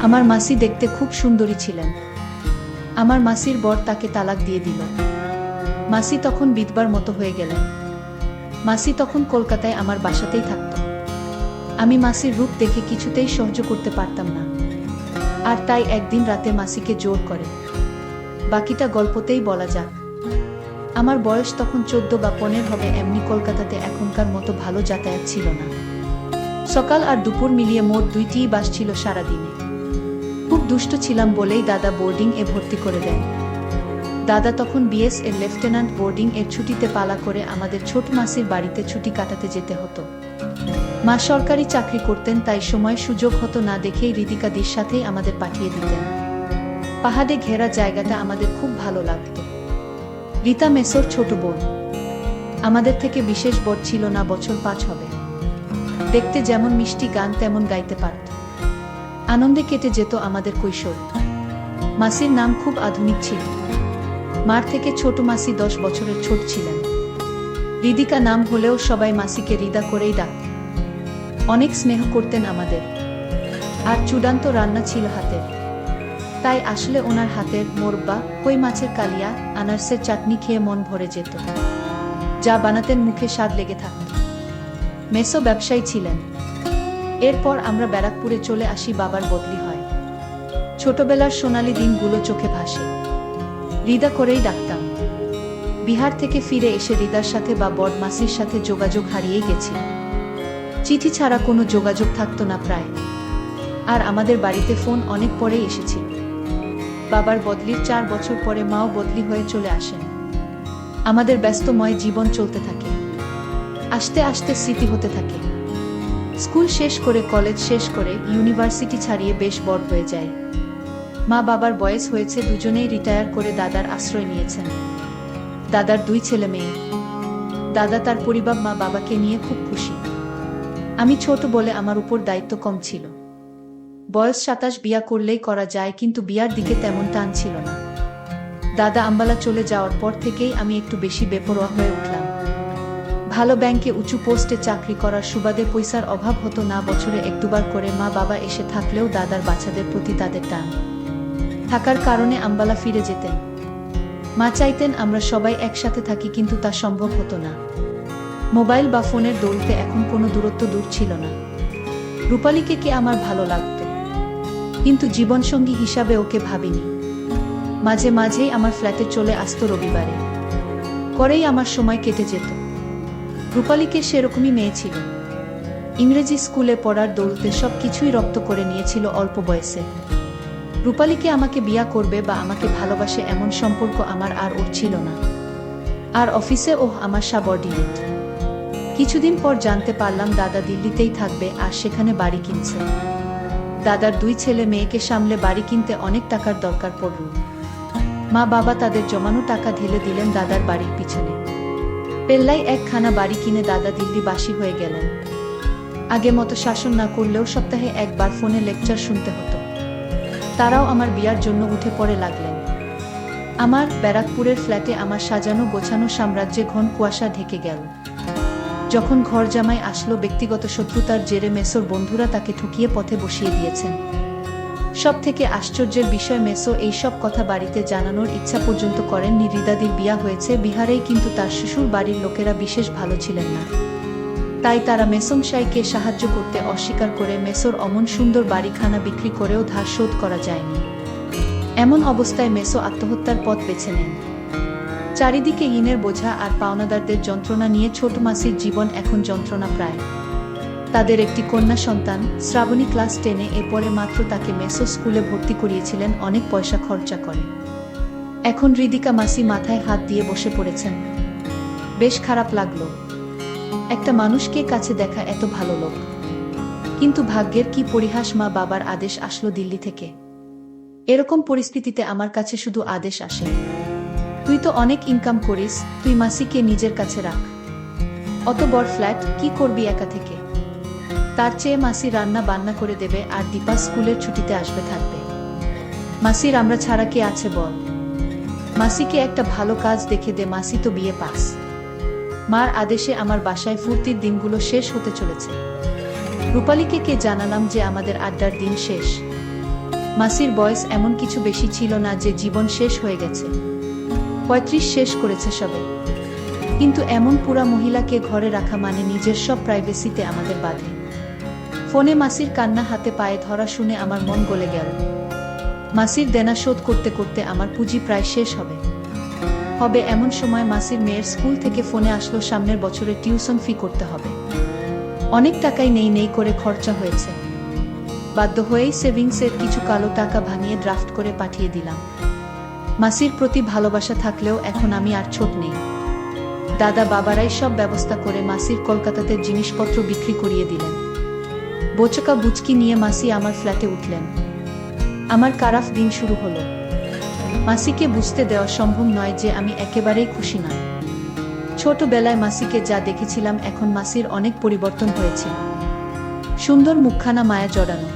আমার মাসি দেখতে খুব সুন্দরী ছিলেন। আমার মাসির বর তাকে তালাক দিয়ে দিল। মাসি তখন বিধবার মতো হয়ে গেলেন। মাসি তখন কলকাতায় আমার বাসাতেই থাকত। আমি মাসির রূপ দেখে কিছুতেই সহ্য করতে পারতাম না, আর তাই একদিন রাতে মাসিকে জোর করে। বাকিটা গল্পতেই বলা যাক। আমার বয়স তখন 14 বা 15 হবে। এমনি কলকাতাতে এখনকার মতো ভালো যাতায়াত ছিল না। সকাল আর দুপুর মিলিয়ে মোট 2টিই বাস ছিল সারাদিনে। খুব দুষ্ট ছিলাম বলেই দাদা বোর্ডিং এ ভর্তি করে দেন। দাদা তখন বিএস এর লেফটেন্যান্ট। বোর্ডিং এর ছুটিতে পালা করে আমাদের ছোট মাসির বাড়িতে ছুটি কাটাতে যেতে হতো। মা সরকারি চাকরি করতেন, তাই সময় সুযোগ হতো না দেখেই রিদিকাদির সাথেই আমাদের পাঠিয়ে দিতেন। পাহাড়ে ঘেরা জায়গাটা আমাদের খুব ভালো লাগতো। রীতা মেসোর ছোট বোন। আমাদের থেকে বিশেষ বড় ছিল না, বছর 5 হবে। দেখতে যেমন মিষ্টি, গান তেমন গাইতে পারত। আনন্দে কেটে যেত আমাদের কৈশোর। মাসির নাম খুব আধুনিক ছিল। মার থেকে ছোট মাসি 10 বছরের ছোট ছিলেন। রিদিকা নাম হলেও সবাই মাসিকে রিদা করেই ডাকত। অনেক স্নেহ করতেন আমাদের, আর চূড়ান্ত রান্না ছিল হাতের। তাই আসলে ওনার হাতের মোরব্বা, কই মাছের কালিয়া, আনারসের চাটনি খেয়ে মন ভরে যেত। যা বানাতেন মুখে স্বাদ লেগে থাকত। মেসো ব্যবসায়ী ছিলেন। এরপর আমরা ব্যারাকপুরে চলে আসি। বাবার বদলি হয়। ছোটবেলার সোনালী দিনগুলো চোখে ভাসে। রিদা করেই ডাকতাম। বিহার থেকে ফিরে এসে রিদার সাথে বা বড় মাসির সাথে যোগাযোগ হারিয়ে গেছি। চিঠি ছাড়া কোনো যোগাযোগ থাকতো না প্রায়। আর আমাদের বাড়িতে ফোন অনেক পরেই এসেছিল। বাবার বদলির 4 বছর পরে মাও বদলি হয়ে চলে আসেন। আমাদের ব্যস্তময় জীবন চলতে থাকে। আস্তে আস্তে স্মৃতি হতে থাকে। স্কুল শেষ করে, কলেজ শেষ করে, ইউনিভার্সিটি ছাড়িয়ে বেশ বড় হয়ে যায়। মা বাবার বয়স হয়েছে, দুজনেই রিটায়ার করে দাদার আশ্রয় নিয়েছেন। দাদার 2 ছেলে মেয়ে। দাদা তার পরিবার, মা বাবাকে নিয়ে খুব খুশি। আমি ছোট বলে আমার উপর দায়িত্ব কম ছিল। বয়স 27, বিয়া করলেই করা যায়, কিন্তু বিয়ার দিকে তেমন টান ছিল না। দাদা আম্বালা চলে যাওয়ার পর থেকেই আমি একটু বেশি বেপরোয়া হয়ে উঠলাম। ভালো ব্যাংকে উঁচু পোস্টে চাকরি করার সুবাদে পয়সার অভাব হতো না। বছরে 1-2বার করে মা বাবা এসে থাকলেও দাদার বাচ্চাদের প্রতি তাদের টান থাকার কারণে আম্বালা ফিরে যেতেন। মা চাইতেন আমরা সবাই একসাথে থাকি, কিন্তু তা সম্ভব হতো না। মোবাইল বা ফোনের দৌলতে এখন কোনো দূরত্ব দূর ছিল না। রূপালীকে কে আমার ভালো লাগতো, কিন্তু জীবনসঙ্গী হিসাবে ওকে ভাবিনি। মাঝে মাঝেই আমার ফ্ল্যাটে চলে আসতো রবিবারে। করেই আমার সময় কেটে যেত। রূপালীকে সেরকমই মেয়ে ছিল। ইংরেজি স্কুলে পড়ার দৌলতে সব কিছুই রপ্ত করে নিয়েছিল অল্প বয়সে। রূপালীকে আমাকে বিয়া করবে বা আমাকে ভালোবাসে এমন সম্পর্ক আমার আর ওর ছিল না। আর অফিসে আমার সাবঅর্ডিনেট। কিছুদিন পর জানতে পারলাম দাদা দিল্লিতেই থাকবে আর সেখানে বাড়ি কিনছে। দাদার 2 ছেলে মেয়েকে সামলে বাড়ি কিনতে অনেক টাকার দরকার পড়ল। মা বাবা তাদের জমানো টাকা ঢেলে দিলেন দাদার বাড়ির পিছনে। পেল্লাই একখানা বাড়ি কিনে দাদা দিল্লিবাসী হয়ে গেলেন। আগে মতো শাসন না করলেও সপ্তাহে 1বার ফোনে লেকচার শুনতে হতো। তারাও আমার বিয়ার জন্য উঠে পড়ে লাগলেন। আমার ব্যারাকপুরের ফ্ল্যাটে আমার সাজানো গোছানো সাম্রাজ্যে ঘন কুয়াশা ঢেকে গেল। যখন ঘর জামাই আসলো, ব্যক্তিগত শত্রুতার জেরে মেসোর বন্ধুরা তাকে ঠকিয়ে পথে বসিয়ে দিয়েছেন। সব থেকে আশ্চর্যের বিষয়, মেসো এই সব কথা বাড়িতে জানানোর ইচ্ছা পর্যন্ত করেননি। রিদাদির বিয়া হয়েছে বিহারেই, কিন্তু তার শ্বশুর বাড়ির লোকেরা বিশেষ ভালো ছিলেন না। তাই তারা মেসমশাইকে সাহায্য করতে অস্বীকার করে মেসোর অমন সুন্দর বাড়িখানা বিক্রি করেও ধার শোধ করা যায়নি। এমন অবস্থায় মেসো আত্মহত্যার পথ বেছে নেন। চারিদিকে ঋণের বোঝা আর পাওনাদারদের যন্ত্রণা নিয়ে ছোট মাসির জীবন এখন যন্ত্রণা প্রায়। তাদের একটি কন্যা সন্তান শ্রাবণী ক্লাস 10-এ। এরপরে মাত্র তাকে মেসো স্কুলে ভর্তি করিয়েছিলেন অনেক পয়সা খরচা করে। এখন রিদিকা মাসি মাথায় হাত দিয়ে বসে পড়েছেন। বেশ খারাপ লাগলো। একটা মানুষকে কাছে দেখা এত ভালো লোক, কিন্তু ভাগ্যের কি পরিহাস, মা বাবার আদেশ আসলো দিল্লি থেকে। এরকম পরিস্থিতিতে আমার কাছে শুধু আদেশ আসে, তুই তো অনেক ইনকাম করিস, তুই মাসিকে নিজের কাছে রাখ। অত বড় ফ্ল্যাট কি করবি একা থেকে? তার চেয়ে মাসি রান্না বান্না করে দেবে আর দীপা স্কুলের ছুটিতে আসবে থাকবে। মাসির আমরা ছাড়া কে আছে বল? মাসিকে একটা ভালো কাজ দেখে দে, মাসি তো বিয়ে পাস। মার আদেশে আমার বাসায় ফুর্তির দিনগুলো শেষ হতে চলেছে। রূপালীকে কে জানালাম যে আমাদের আড্ডার দিন শেষ। মাসির বয়স এমন কিছু বেশি ছিল না যে জীবন শেষ হয়ে গেছে, 35 শেষ করেছে সবে। কিন্তু এমন পুরা মহিলাকে ঘরে রাখা মানে নিজের সব প্রাইভেসিতে আমাদের বাধে। ফোনে মাসির কান্না হাতে পায়ে ধরা শুনে আমার মন গলে গেল। মাসির দেনা শোধ করতে করতে আমার পুঁজি প্রায় শেষ হবে এমন সময় মাসির মেয়ের স্কুল থেকে ফোনে আসলো সামনের বছরে টিউশন ফি করতে হবে। অনেক টাকাই নেই করে খরচা হয়েছে। বাধ্য হয়েই সেভিংসের কিছু কালো টাকা ভাঙিয়ে ড্রাফট করে পাঠিয়ে দিলাম। মাসির প্রতি ভালোবাসা থাকলেও এখন আমি আর ছোট নেই। দাদা বাবারাই সব ব্যবস্থা করে মাসির কলকাতাতে জিনিসপত্র বিক্রি করিয়ে দিলেন। বোচকা বুচকি নিয়ে মাসি আমার ফ্ল্যাটে উঠলেন। আমার কারাফ দিন শুরু হলো। মাসিকে বুঝতে দেওয়া সম্ভব নয় যে আমি একেবারেই খুশি নয়। ছোটবেলায় মাসিকে যা দেখেছিলাম এখন মাসির অনেক পরিবর্তন হয়েছিল। সুন্দর মুখখানা মায়া জড়ানো।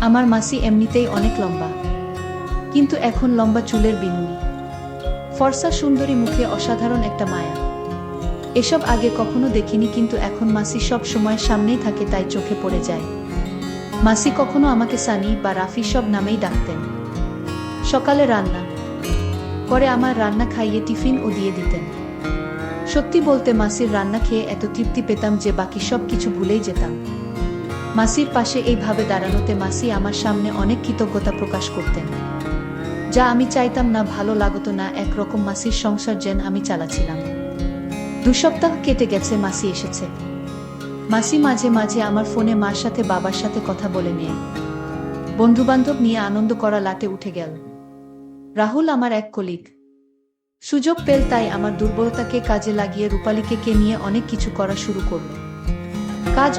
আমার মাসি এমনিতেই অনেক লম্বা, কিন্তু এখন লম্বা চুলের বিনুনি, ফর্সা সুন্দরী মুখে অসাধারণ একটা মায়া। এসব আগে কখনো দেখিনি, কিন্তু এখন মাসি সব সময় সামনেই থাকে, তাই চোখে পড়ে যায়। মাসি কখনো আমাকে সানি বা রাফি সব নামেই ডাকতেন। সকালে রান্না করে আমার রান্না খাইয়ে টিফিন ও দিয়ে দিতেন। সত্যি বলতে মাসির রান্না খেয়ে এত তৃপ্তি পেতাম যে বাকি সব কিছু ভুলেই যেতাম। মাসির পাশে এইভাবে দাঁড়ানোতে মাসি আমার সামনে অনেক কৃতজ্ঞতা প্রকাশ করতেন, যা আমি চাইতাম না, ভালো লাগতো না। একরকম মাসির সংসার যেন আমি চালাছিলাম। 2 সপ্তাহ কেটে গেছে, মাসি এসেছে। মাসি মাঝে মাঝে আমার ফোনে মার সাথে বাবার সাথে কথা বলে নিয়ে বন্ধুবান্ধব নিয়ে আনন্দ করা লাটে উঠে গেল। রাহুল আমার এক কলিগ, সুযোগ পেল তাই আমার দুর্বলতাকে কাজে লাগিয়ে রূপালীকে নিয়ে অনেক কিছু করা শুরু করল। কাজ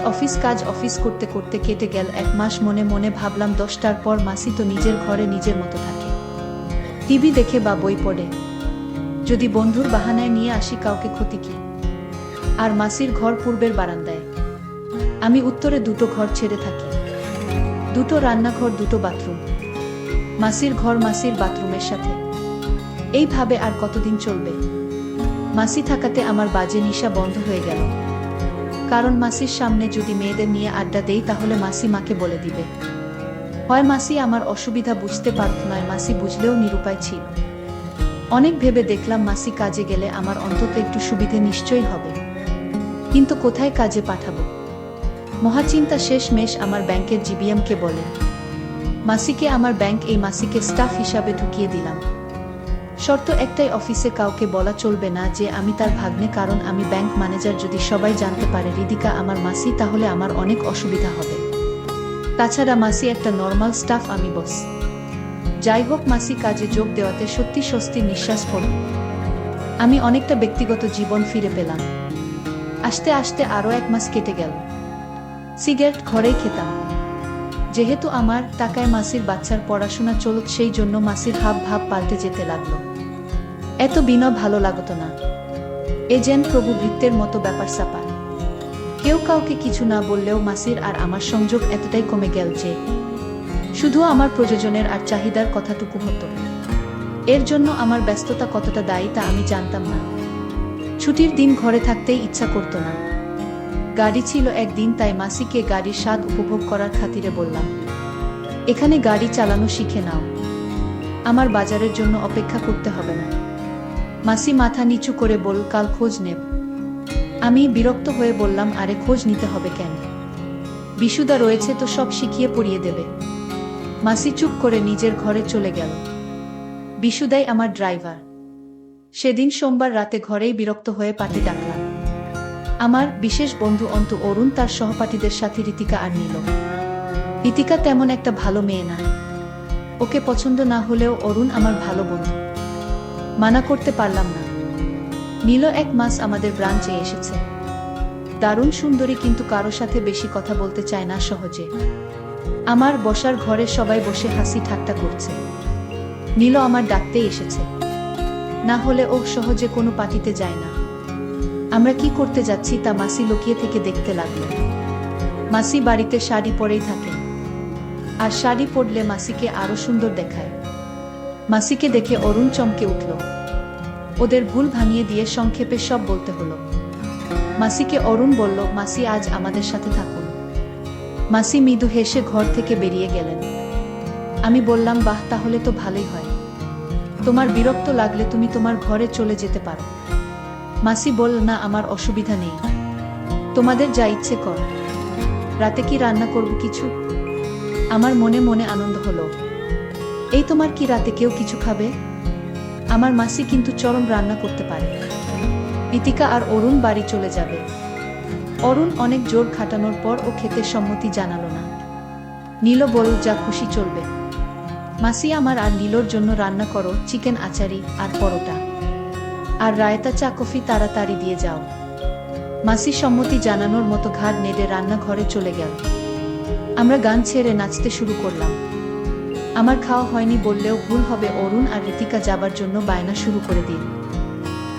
অফিস করতে করতে কেটে গেল 1 মাস। মনে মনে ভাবলাম 10টার পর মাসি তো নিজের ঘরে নিজের মতো থাকে, টিভি দেখে বা বই পড়ে। যদি বন্ধুর বাহানায় নিয়ে আসি কাউকে, ক্ষতি কি? আর মাসির ঘর পূর্বের বারান্দায়, আমি উত্তরে 2টো ঘর ছেড়ে থাকি। 2টো রান্নাঘর, 2টো বাথরুম। মাসির ঘর মাসির বাথরুমের সাথে। এইভাবে আর কতদিন চলবে? মাসি থাকাতে আমার বাজে নিশা বন্ধ হয়ে গেল। কারণ মাসির সামনে যদি মেয়েদের নিয়ে আড্ডা দেই তাহলে মাসি মাকে বলে দিবে। হয় মাসি আমার অসুবিধা বুঝতে পারত, নয় মাসি বুঝলেও নিরুপায় ছিল। অনেক ভেবে দেখলাম মাসি কাজে গেলে আমার অন্তত একটু সুবিধে নিশ্চয়ই হবে, কিন্তু কোথায় কাজে পাঠাবো? মহাচিন্তা শেষমেশ আমার ব্যাংকের জিবিএমকে বলে মাসিকে আমার ব্যাংক এই মাসিকে স্টাফ হিসাবে ঢুকিয়ে দিলাম। শর্ত একটাই, অফিসে কাউকে বলা চলবে না যে আমি তার ভাগ্নে, কারণ আমি ব্যাংক ম্যানেজার। যদি সবাই জানতে পারে রিদিকা আমার মাসি, তাহলে আমার অনেক অসুবিধা হবে। তাছাড়া মাসি একটা নর্মাল স্টাফ, আমি বস। যাই হোক, মাসি কাজে যোগ দেওয়াতে সত্যি স্বস্তির নিঃশ্বাস পড়ল। আমি অনেকটা ব্যক্তিগত জীবন ফিরে পেলাম। আস্তে আস্তে আরও 1 মাস কেটে গেল। সিগারেট ঘরেই খেতাম। যেহেতু আমার টাকায় মাসির বাচ্চার পড়াশোনা চলত, সেই জন্য মাসির হাব ভাব পাল্টে যেতে লাগলো। এত বিনা ভালো লাগতো না। এ যেন প্রভু ভৃত্যের মতো ব্যাপার স্যাপার। কেউ কাউকে কিছু না বললেও মাসির আর আমার সংযোগ এতটাই কমে গেল যে শুধু আমার প্রয়োজনের আর চাহিদার কথাটুকু হতো। এর জন্য আমার ব্যস্ততা কতটা দায়ী তা আমি জানতাম না। ছুটির দিন ঘরে থাকতেই ইচ্ছা করতো না। গাড়ি ছিল একদিন, তাই মাসিকে গাড়ির স্বাদ উপভোগ করার খাতিরে বললাম, এখানে গাড়ি চালানো শিখে নাও, আমার বাজারের জন্য অপেক্ষা করতে হবে না। মাসি মাথা নিচু করে বলল, কাল খোঁজ নেব। আমি বিরক্ত হয়ে বললাম, আরে খোঁজ নিতে হবে কেন? বিশুদা রয়েছে তো, সব শিখিয়ে পড়িয়ে দেবে। মাসি চুপ করে নিজের ঘরে চলে গেল। বিশুদাই আমার ড্রাইভার। সেদিন সোমবার রাতে ঘরেই বিরক্ত হয়ে পার্টি ডাকলাম। আমার বিশেষ বন্ধু অন্তু, অরুণ তার সহপাঠীদের সাথে, ঋতিকা আর নীল। ঋতিকা তেমন একটা ভালো মেয়ে না, ওকে পছন্দ না হলেও অরুণ আমার ভালো বন্ধু, মানা করতে পারলাম না। নীল 1 মাস আমাদের ব্রাঞ্চে এসেছে। দারুণ সুন্দরী, কিন্তু কারো সাথে বেশি কথা বলতে চায় না সহজে। আমার বসার ঘরে সবাই বসে হাসি ঠাট্টা করছে। নীল আমার ডাকতেই এসেছে, না হলে ও সহজে কোনো পার্টিতে যায় না। আমরা কি করতে যাচ্ছি তা মাসি লুকিয়ে থেকে দেখতে লাগলো। মাসি বাড়িতে শাড়ি পরেই থাকে, আর শাড়ি পরলে মাসিকে আরো সুন্দর দেখায়। মাসিকে দেখে অরুণ চমকে উঠল। ওদের ভুল ভাঙিয়ে দিয়ে সংক্ষেপে সব বলতে হলো। মাসিকে অরুণ বলল, মাসি আজ আমাদের সাথে থাকুন। মাসি মৃদু হেসে ঘর থেকে বেরিয়ে গেলেন। আমি বললাম, বাহ, তাহলে তো ভালোই হয়। তোমার বিরক্ত লাগলে তুমি তোমার ঘরে চলে যেতে পারো। মাসি বলল, না, আমার অসুবিধা নেই, তোমাদের যা ইচ্ছে কর। রাতে কি রান্না করব কিছু? আমার মনে মনে আনন্দ হলো। এই, তোমার কি রাতে কেউ কিছু খাবে? আমার মাসি কিন্তু চরম রান্না করতে পারে। ঋতিকা আর অরুণ বাড়ি চলে যাবে। অরুণ অনেক জোর খাটানোর পর ও খেতে সম্মতি জানালো না। নীল বলল, যা খুশি চলবে। মাসি, আমার আর নীলর জন্য রান্না করো চিকেন আচারি আর পরোটা, আর রায়তা, চা কফি তাড়াতাড়ি দিয়ে যাও। মাসি সম্মতি জানানোর মতো ঘাড় নেড়ে রান্নাঘরে চলে গেল। আমরা গান ছেড়ে নাচতে শুরু করলাম। আমার খাওয়া হয়নি বললেও ভুল হবে, অরুণ আর ঋতিকা যাবার জন্য বায়না শুরু করে দিল।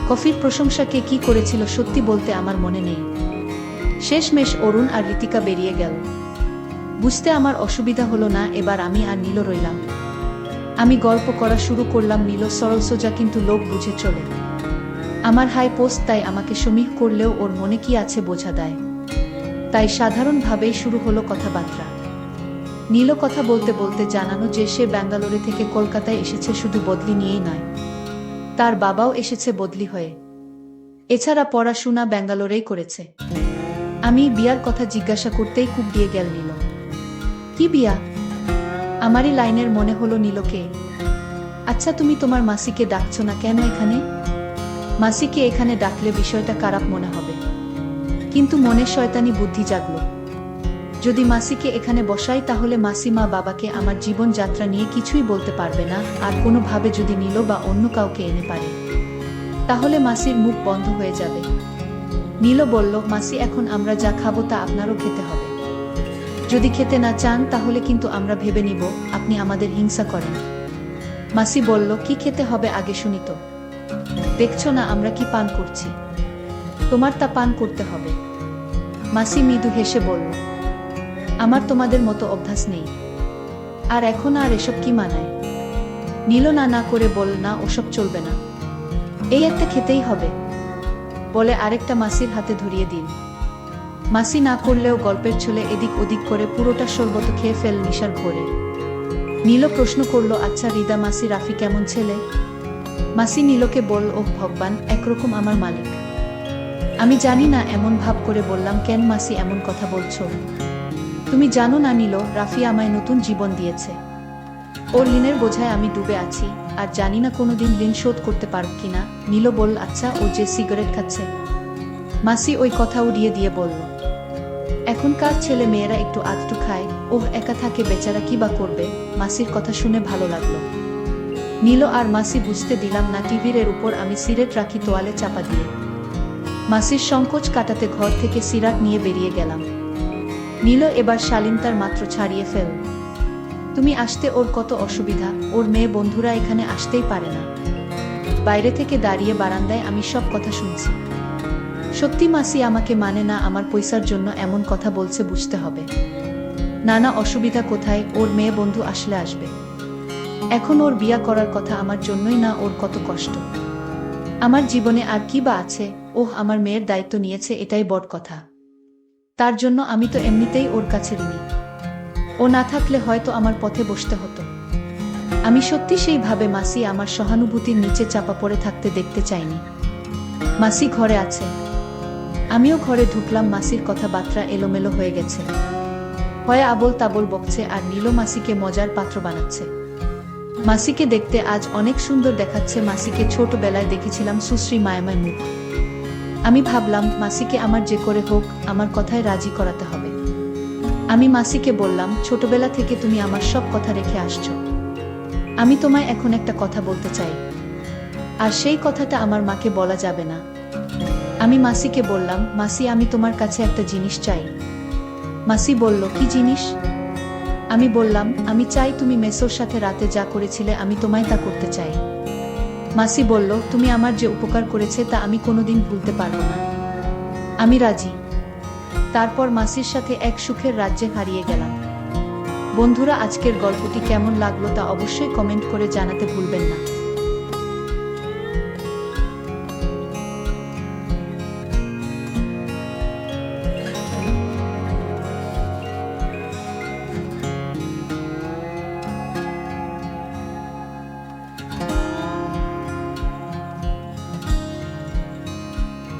কফির প্রশংসা কে কি করেছিল সত্যি বলতে আমার মনে নেই। শেষমেশ অরুণ আর ঋতিকা বেরিয়ে গেল। বুঝতে আমার অসুবিধা হলো না, এবার আমি আর নীল রইলাম। আমি গল্প করা শুরু করলাম। নীল সরল সোজা, কিন্তু লোক বুঝে চলে। আমার হাই পোস্ট, তাই আমাকে সমীহ করলেও ওর মনে কি আছে বোঝা দেয়। তাই সাধারণভাবেই শুরু হলো কথাবার্তা। নীল কথা বলতে বলতে জানানো যে সে ব্যাঙ্গালোরে থেকে কলকাতায় এসেছে শুধু বদলি নিয়েই নয়, তার বাবাও এসেছে বদলি হয়ে। এছাড়া পড়াশোনা ব্যাঙ্গালোরেই করেছে। আমি বিয়ার কথা জিজ্ঞাসা করতেই কূপ দিয়ে গেল নীল। কি বিয়া? আমারই লাইনের মনে হলো নীলকে। আচ্ছা, তুমি তোমার মাসিকে ডাকছো না কেন এখানে? মাসিকে এখানে ডাকলে বিষয়টা খারাপ মনে হবে। কিন্তু মনে শয়তানি বুদ্ধি জাগল। যদি মাসিকে এখানে বসাই তাহলে মাসি মা বাবাকে আমার জীবনযাত্রা নিয়ে কিছুই বলতে পারবে না, আর কোনোভাবে যদি নীল বা অন্য কাউকে এনে পারে তাহলে মাসির মুখ বন্ধ হয়ে যাবে। নীল বলল, মাসি, এখন আমরা যা খাবো তা আপনারও খেতে হবে। যদি খেতে না চান তাহলে কিন্তু আমরা ভেবে নিব আপনি আমাদের হিংসা করেন। মাসি বলল, কি খেতে হবে আগে শুনি তো। দেখছো না আমরা কি পান করছি? তোমার তা পান করতে হবে। মাসি মৃদু হেসে বলল, আমার তোমাদের মতো অভ্যাস নেই। আর এখন আর এসব কি মানায়? নীল না না করে বল, না, ওসব চলবে না, এই একটা খেতেই হবে বলে আরেকটা মাসির হাতে ধরিয়ে দিন। মাসি না করলেও গল্পের ছলে এদিক ওদিক করে পুরোটা শরবত খেয়ে ফেল নিশার ঘোরে। নীল প্রশ্ন করল, আচ্ছা রিদা মাসি, রাফি কেমন ছেলে? মাসি নীলকে বলল, ওহ ভগবান, একরকম আমার মালিক। আমি জানি না, এমন ভাব করে বললাম, কেন মাসি এমন কথা বলছো? তুমি জানো না নীল, রাফি আমায় নতুন জীবন দিয়েছে। ওর ঋণের বোঝায় আমি ডুবে আছি, আর জানি না কোনোদিন ঋণ শোধ করতে পারব কিনা। নীল বলল, আচ্ছা, ও যে সিগারেট খাচ্ছে? মাসি ওই কথা উড়িয়ে দিয়ে বলল, এখনকার ছেলে মেয়েরা একটু আধটু খায়, ওহ একা থাকে বেচারা, কি বা করবে। মাসির কথা শুনে ভালো লাগলো। নীল আর মাসি বুঝতে দিলাম না টিভির উপর আমি সিগারেট রাখি তোয়ালে চাপা দিয়ে। মাসির সংকোচ কাটাতে ঘর থেকে সিগারেট নিয়ে বেরিয়ে গেলাম। নীল এবার শালীনতার মাত্র ছাড়িয়ে ফেল। তুমি আসতে ওর কত অসুবিধা, ওর মেয়ে বন্ধুরা এখানে আসতেই পারে না। বাইরে থেকে দাঁড়িয়ে বারান্দায় আমি সব কথা শুনছি। সত্যি মাসি আমাকে মানে না, আমার পয়সার জন্য এমন কথা বলছে, বুঝতে হবে। নানা অসুবিধা কোথায়, ওর মেয়ে বন্ধু আসলে আসবে। এখন ওর বিয়া করার কথা আমার জন্যই না, ওর কত কষ্ট। আমার জীবনে আর কি বা আছে? ওহ, আমার মেয়ের দায়িত্ব নিয়েছে, এটাই বড় কথা। তার জন্য আমি তো এমনিতেই ওর কাছে ঋণী। ও না থাকলে হয়তো আমার পথে বসতে হতো। আমি সত্যি সেইভাবে মাসি আমার সহানুভূতির নিচে চাপা পড়ে থাকতে দেখতে চাইনি। মাসি ঘরে আছে। আমিও ঘরে ঢুকলাম। মাসির কথাবার্তা এলোমেলো হয়ে গেছে, হয় আবোল তাবোল বকছে, আর নীল মাসিকে মজার পাত্র বানাচ্ছে। মাসিকে দেখতে আজ অনেক সুন্দর দেখাচ্ছে। মাসিকে ছোটবেলায় দেখেছিলাম সুশ্রী মায়াময় মুখ। আমি ভাবলাম, মাসিকে আমার যে করে হোক আমার কথায় রাজি করাতে হবে। আমি মাসিকে বললাম, ছোটবেলা থেকে তুমি আমার সব কথা রেখে আসছো। আমি তোমায় এখন একটা কথা বলতে চাই, আর সেই কথাটা আমার মাকে বলা যাবে না। আমি মাসিকে বললাম, মাসি, আমি তোমার কাছে একটা জিনিস চাই। মাসি বলল, কি জিনিস? আমি বললাম, আমি চাই তুমি মেসোর সাথে রাতে যা করেছিলে আমি তোমায় তা করতে চাই। মাসি বলল, তুমি আমার যে উপকার করেছে তা আমি কোনোদিন ভুলতে পারবো না। আমি রাজি। তারপর মাসির সাথে এক সুখের রাজ্যে হারিয়ে গেলাম। বন্ধুরা, আজকের গল্পটি কেমন লাগলো তা অবশ্যই কমেন্ট করে জানাতে ভুলবেন না।